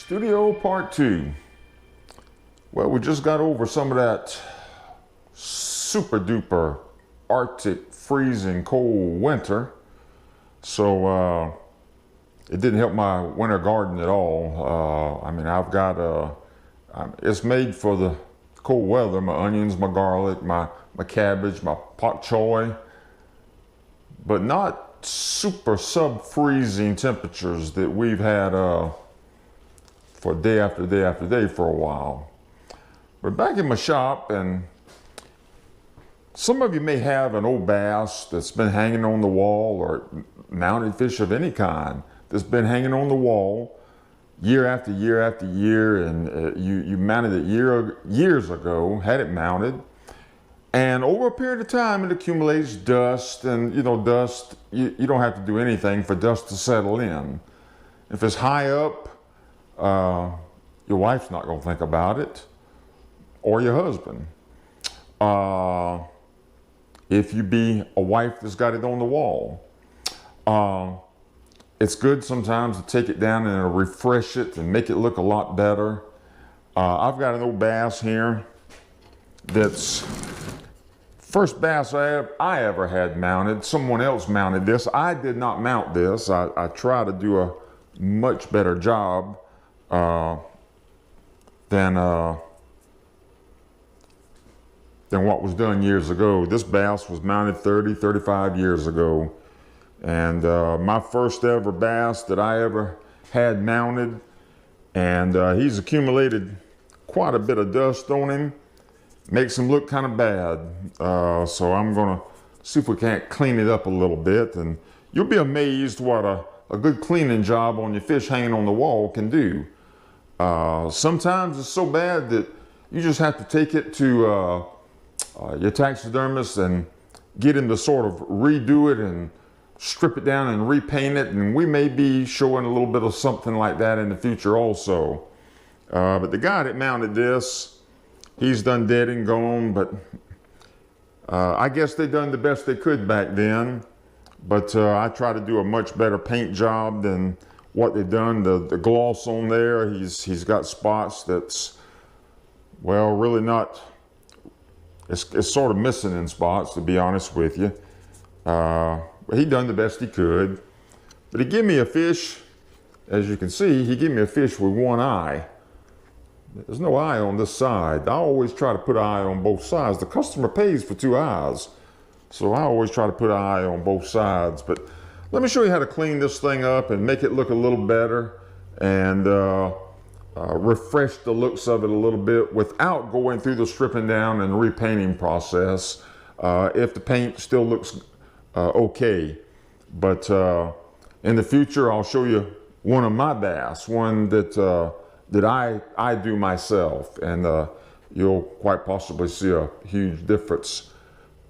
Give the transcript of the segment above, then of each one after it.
Studio part 2. Well, we just got over some of that super duper Arctic freezing cold winter. So it didn't help my winter garden at all. I mean, I've got, it's made for the cold weather. My onions, my garlic, my cabbage, my pak choy, but not super sub-freezing temperatures that we've had for day after day after day for a while. We're back in my shop, and some of you may have an old bass that's been hanging on the wall, or mounted fish of any kind that's been hanging on the wall year after year after year, and you mounted it years ago, had it mounted, and over a period of time it accumulates dust, and dust, you don't have to do anything for dust to settle in. If it's high up, your wife's not going to think about it, or your husband. If you be a wife that's got it on the wall, it's good sometimes to take it down and refresh it and make it look a lot better. I've got an old bass here that's first bass I ever had mounted. Someone else mounted this. I did not mount this. I try to do a much better job than what was done years ago. This bass was mounted 35 years ago. And my first ever bass that I ever had mounted, and he's accumulated quite a bit of dust on him. Makes him look kind of bad. So I'm gonna see if we can't clean it up a little bit, and you'll be amazed what a good cleaning job on your fish hanging on the wall can do. Sometimes it's so bad that you just have to take it to your taxidermist and get him to sort of redo it and strip it down and repaint it, and we may be showing a little bit of something like that in the future also. But the guy that mounted this, he's done dead and gone, but I guess they done the best they could back then. But I try to do a much better paint job than what they've done. The gloss on there, he's got spots that's, well, really not, it's sort of missing in spots, to be honest with you. He done the best he could. But he gave me a fish, as you can see, he gave me a fish with one eye. There's no eye on this side. I always try to put an eye on both sides. The customer pays for 2 eyes, so I always try to put an eye on both sides. But let me show you how to clean this thing up and make it look a little better, and refresh the looks of it a little bit without going through the stripping down and repainting process, if the paint still looks okay. But in the future, I'll show you one of my bass, one that I do myself, and you'll quite possibly see a huge difference.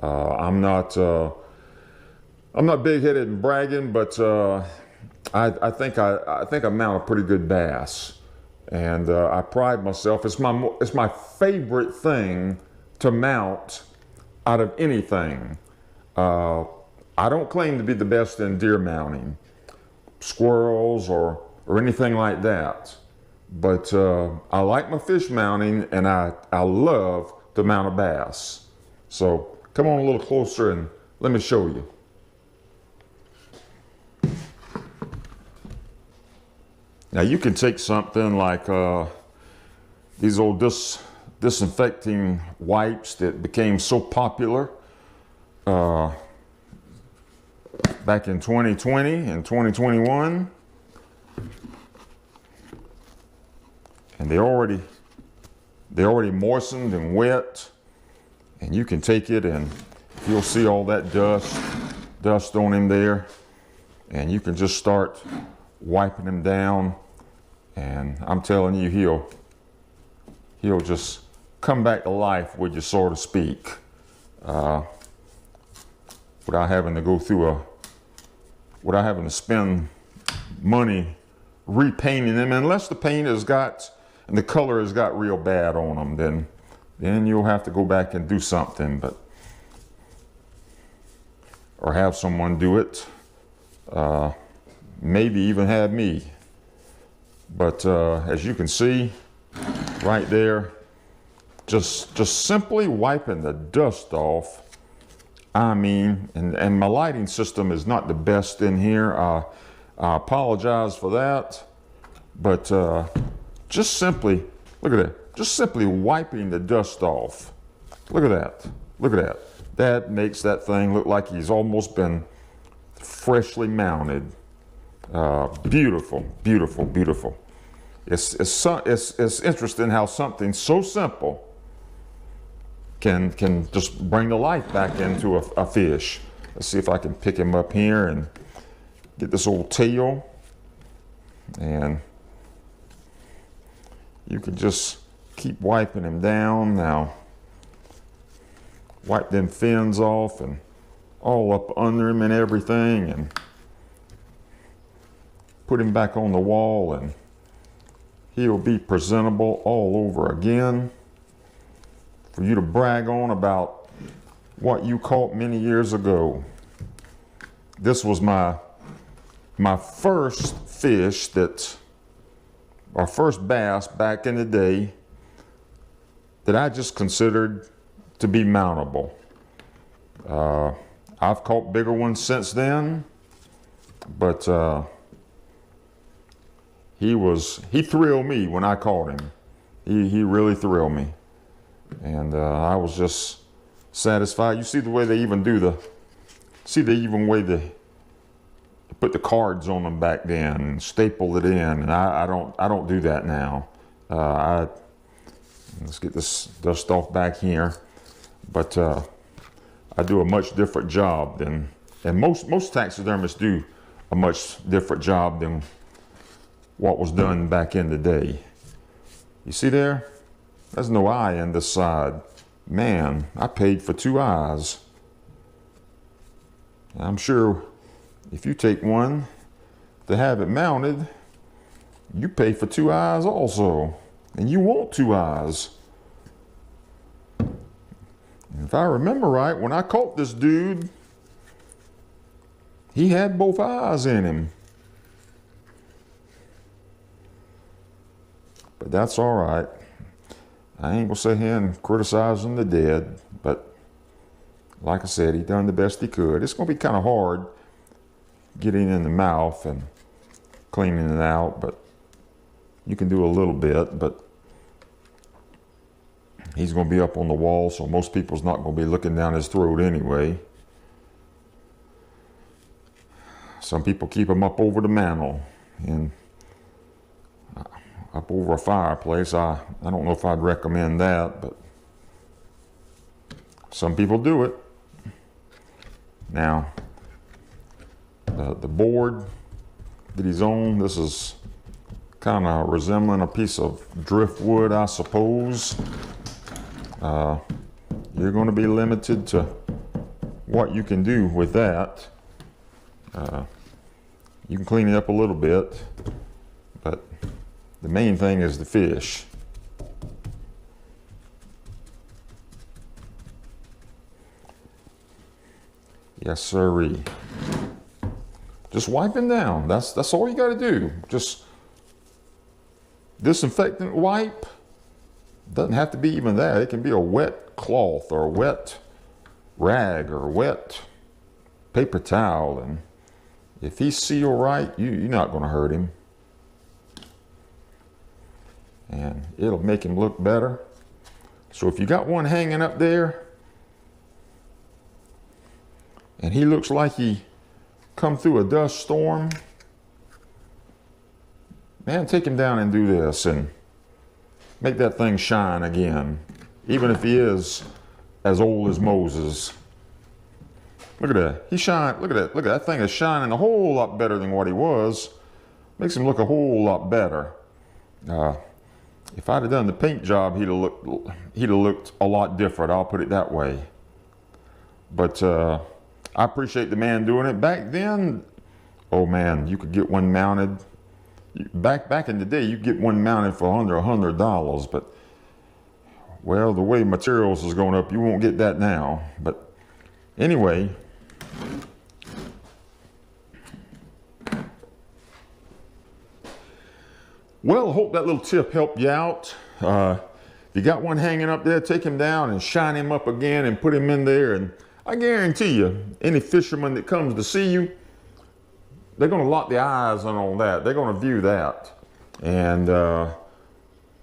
I'm not big-headed and bragging, but I think I mount a pretty good bass, and I pride myself. It's my favorite thing to mount out of anything. I don't claim to be the best in deer mounting, squirrels, or anything like that. But I like my fish mounting, and I love to mount a bass. So come on a little closer and let me show you. Now you can take something like these old disinfecting wipes that became so popular back in 2020 and 2021, and they already moistened and wet, and you can take it and you'll see all that dust on him there, and you can just start wiping him down, and I'm telling you, he'll just come back to life with you, so to speak, without having to go through without having to spend money repainting them, unless the paint has got, and the color has got real bad on them, then you'll have to go back and do something, or have someone do it, maybe even have me. But as you can see right there, just simply wiping the dust off. I mean, and my lighting system is not the best in here. I apologize for that. But just simply, look at that. Just simply wiping the dust off. Look at that. Look at that. That makes that thing look like he's almost been freshly mounted. Beautiful, beautiful, beautiful. It's interesting how something so simple can just bring the life back into a fish. Let's see if I can pick him up here and get this old tail. And you can just keep wiping him down. Now, wipe them fins off and all up under him and everything, and put him back on the wall, and he'll be presentable all over again for you to brag on about what you caught many years ago. This was my first fish our first bass back in the day that I just considered to be mountable. I've caught bigger ones since then, but he thrilled me when I caught him. He really thrilled me. And I was just satisfied. You see the way they even put the cards on them back then and staple it in, and I don't do that now. Let's get this dust off back here. But I do a much different job and most taxidermists do a much different job than what was done back in the day. You see there? There's no eye on this side. Man, I paid for 2 eyes. I'm sure if you take one to have it mounted, you pay for 2 eyes also. And you want 2 eyes. And if I remember right, when I caught this dude, he had both eyes in him. But that's all right. I ain't gonna sit here and criticize him to dead, but like I said, he done the best he could. It's gonna be kind of hard getting in the mouth and cleaning it out, but you can do a little bit. But he's gonna be up on the wall, so most people's not gonna be looking down his throat anyway. Some people keep him up over the mantle and up over a fireplace. I don't know if I'd recommend that, but some people do it. Now, the board that he's on, this is kind of resembling a piece of driftwood, I suppose. You're going to be limited to what you can do with that. You can clean it up a little bit, but the main thing is the fish. Yes, sirree. Just wipe him down. That's all you got to do. Just disinfectant wipe. Doesn't have to be even that. It can be a wet cloth or a wet rag or a wet paper towel. And if he's sealed right, you're not going to hurt him. And it'll make him look better. So if you got one hanging up there and he looks like he come through a dust storm, man, take him down and do this and make that thing shine again, even if he is as old as Moses. Look at that. He shine. Look at that. Look at that thing is shining a whole lot better than what he was. Makes him look a whole lot better. If I'd have done the paint job, he'd have looked a lot different. I'll put it that way. But I appreciate the man doing it. Back then, oh man, you could get one mounted. Back in the day, you get one mounted for under $100. But well, the way materials is going up, you won't get that now. But anyway, Well, I hope that little tip helped you out. If you got one hanging up there, take him down and shine him up again and put him in there. And I guarantee you, any fisherman that comes to see you, they're going to lock their eyes on that. They're going to view that. And they're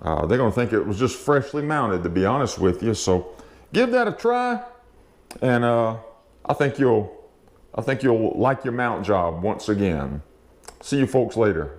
going to think it was just freshly mounted, to be honest with you. So give that a try. And I think you'll like your mount job once again. See you folks later.